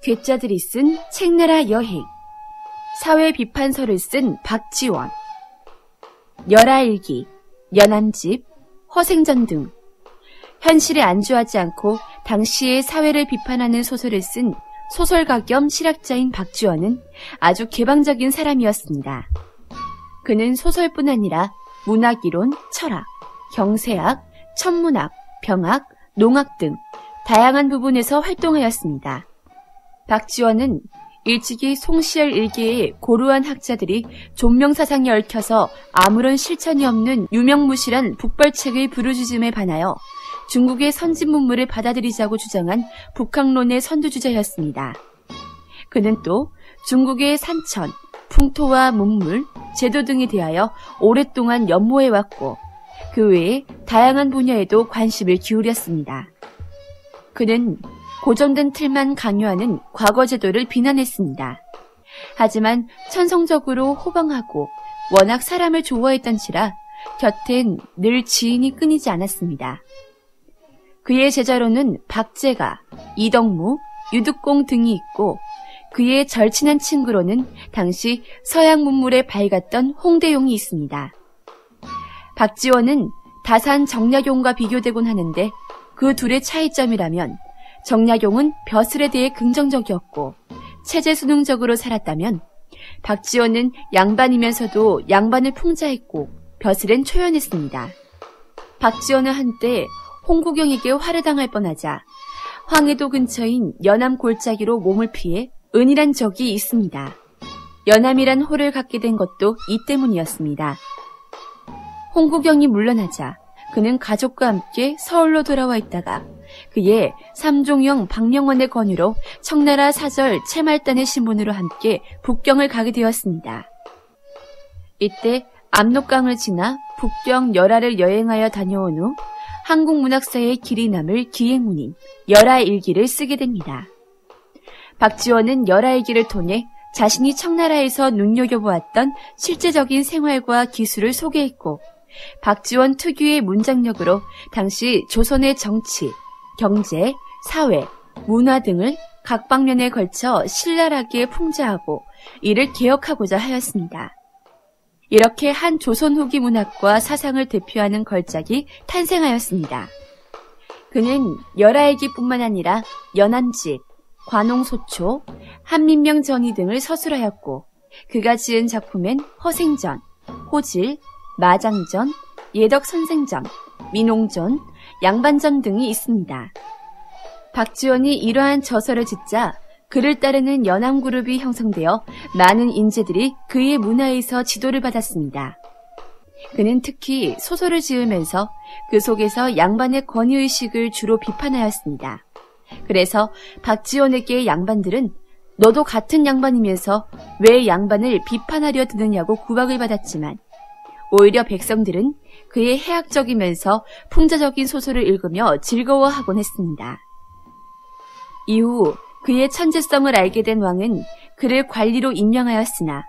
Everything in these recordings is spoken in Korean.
괴짜들이 쓴 책나라 여행, 사회 비판서를 쓴 박지원, 열하일기, 연암집, 허생전 등 현실에 안주하지 않고 당시의 사회를 비판하는 소설을 쓴 소설가 겸 실학자인 박지원은 아주 개방적인 사람이었습니다. 그는 소설뿐 아니라 문학이론, 철학, 경세학, 천문학, 병학, 농학 등 다양한 부분에서 활동하였습니다. 박지원은 일찍이 송시열 일기의 고루한 학자들이 존명사상에 얽혀서 아무런 실천이 없는 유명무실한 북벌책의 부르주즘에 반하여 중국의 선진 문물을 받아들이자고 주장한 북학론의 선두주자였습니다. 그는 또 중국의 산천, 풍토와 문물, 제도 등에 대하여 오랫동안 연모해왔고 그 외에 다양한 분야에도 관심을 기울였습니다. 그는 고정된 틀만 강요하는 과거 제도를 비난했습니다. 하지만 천성적으로 호방하고 워낙 사람을 좋아했던지라 곁엔 늘 지인이 끊이지 않았습니다. 그의 제자로는 박제가, 이덕무, 유득공 등이 있고 그의 절친한 친구로는 당시 서양 문물에 밝았던 홍대용이 있습니다. 박지원은 다산 정약용과 비교되곤 하는데 그 둘의 차이점이라면 정약용은 벼슬에 대해 긍정적이었고 체제수능적으로 살았다면 박지원은 양반이면서도 양반을 풍자했고 벼슬엔 초연했습니다. 박지원은 한때 홍구경에게 활해당할 뻔하자 황해도 근처인 연암 골짜기로 몸을 피해 은이란 적이 있습니다. 연암이란 호를 갖게 된 것도 이 때문이었습니다. 홍구경이 물러나자 그는 가족과 함께 서울로 돌아와 있다가 그의 삼종영 박명원의 권유로 청나라 사절 채말단의 신분으로 함께 북경을 가게 되었습니다. 이때 압록강을 지나 북경 열하를 여행하여 다녀온 후 한국문학사의 길이 남을 기행문인 열하일기를 쓰게 됩니다. 박지원은 열하일기를 통해 자신이 청나라에서 눈여겨보았던 실제적인 생활과 기술을 소개했고 박지원 특유의 문장력으로 당시 조선의 정치, 경제, 사회, 문화 등을 각 방면에 걸쳐 신랄하게 풍자하고 이를 개혁하고자 하였습니다. 이렇게 한 조선 후기 문학과 사상을 대표하는 걸작이 탄생하였습니다. 그는 열하일기뿐만 아니라 연암집, 관홍소초, 한민명 전의 등을 서술하였고 그가 지은 작품엔 허생전, 호질, 마장전, 예덕선생전, 민홍전, 양반전 등이 있습니다. 박지원이 이러한 저서를 짓자 그를 따르는 연암그룹이 형성되어 많은 인재들이 그의 문화에서 지도를 받았습니다. 그는 특히 소설을 지으면서 그 속에서 양반의 권위의식을 주로 비판하였습니다. 그래서 박지원에게 양반들은 너도 같은 양반이면서 왜 양반을 비판하려 드느냐고 구박을 받았지만 오히려 백성들은 그의 해학적이면서 풍자적인 소설을 읽으며 즐거워하곤 했습니다. 이후 그의 천재성을 알게 된 왕은 그를 관리로 임명하였으나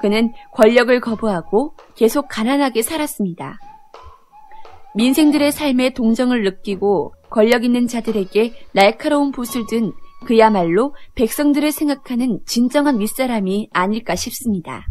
그는 권력을 거부하고 계속 가난하게 살았습니다. 민생들의 삶에 동정을 느끼고 권력 있는 자들에게 날카로운 붓을 든 그야말로 백성들을 생각하는 진정한 윗사람이 아닐까 싶습니다.